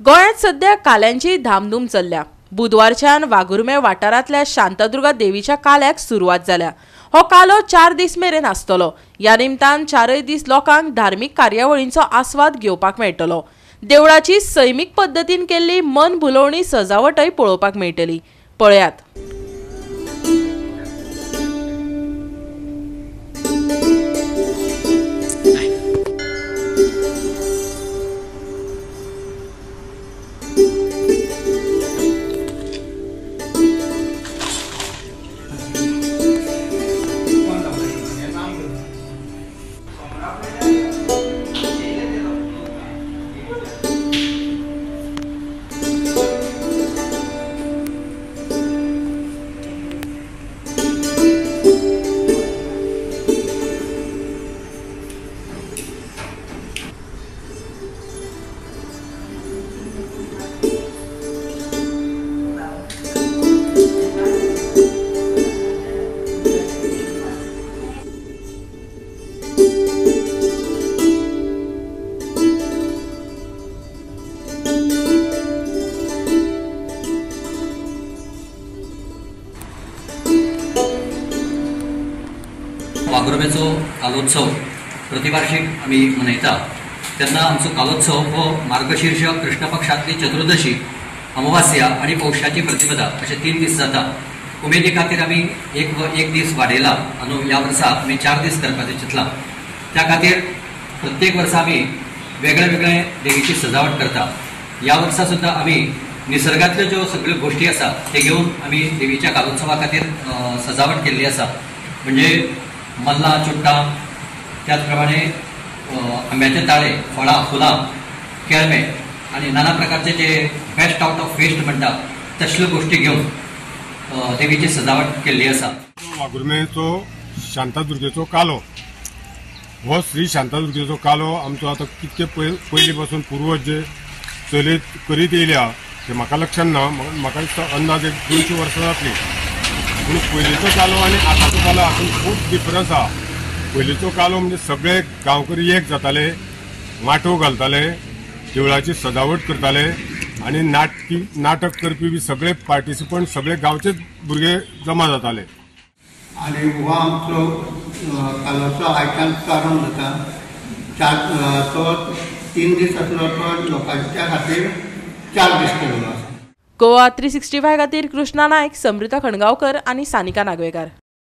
गोंयांत सध्या काल्यांची धामधूम चल्ल्या। बुधवारच्यान वाघुर्मे वाठारांतल्या शांतादुर्गा देवीच्या काल्याक सुरवात जाल्या। हो कालो 4 दीस मेरेन आसतलो। ह्या निमतान 4 दीस लोकांक धार्मीक कार्यावळींचो आस्वाद घेवपाक मेळटलो। देवळाची सैमीक पद्दतीन केल्ली मन भुलोवणी सजावटय पळोवपाक मेळटली। पळयात। वाघुर्मेचो कालोत्सव प्रतिवार्षिक आमी मनयता। तेन्ना आमचो कालोत्सव हो मार्गशीर्ष कृष्ण पक्षांतली चतुर्दशी, अमावास्या आनी पौशाची प्रतिपदा अशे 3 दीस जाता। उमेदी खातीर आमी एक दीस वाडयला आनी ह्या वर्सा आमी 4 दीस करपाचें चिंतला। त्या खातीर प्रत्येक वर्सा आमी वेगळे वेगळे देवीची सजावट करता। ह्या वर्सा सुद्दां आमी निसर्गांतल्यो ज्यो सगळ्यो गोश्टी आसा ते घेवन आमी देवीच्या कालोत्सवा खातीर सजावट केल्ली आसा। म्हणजे मल्लां, चुट्टां, त्याच प्रमाणे आंब्याचे ताळे, फळां, फुलां, केळमे आनी नाना प्रकारचे जे बेस्ट आउट ऑफ वेस्ट म्हणटात तसल्यो गोश्टी घेवन देवीची सजावट केल्ली आसा। वाघुर्मेचो शांतादुर्गेचो कालो हो श्री शांतादुर्गेचो कालो आमचो आतां कितके पयलीं पासून पूर्वज जे चलयत करीत येयल्या ते म्हाका लक्षांत ना, म्हाका दिसता अंदाज 200 वर्सां जातली। पूण पयलींचो कालो आनी आतांचो कालो हातूंत खूब डिफरन्स आहा। पयलींचो कालो म्हणजे सगळे गांवकरी एक जाताले, माटो घालताले, देवळाची सजावट करताले आनी नाटक करपी बी सगळे पार्टिसिपंट सगळे गांवचेच भुरगे जमा जाताले। आनी हो आमचो कालोचो आयच्यान प्रारंभ जाता। तो 3 दीस आसलो तो लोकांच्या खातीर 4 दीस केल्लो आसा। गोवा 365 खातीर कृष्णा नायक, समृता खणगांवकर आनी सानिका नागवेकर।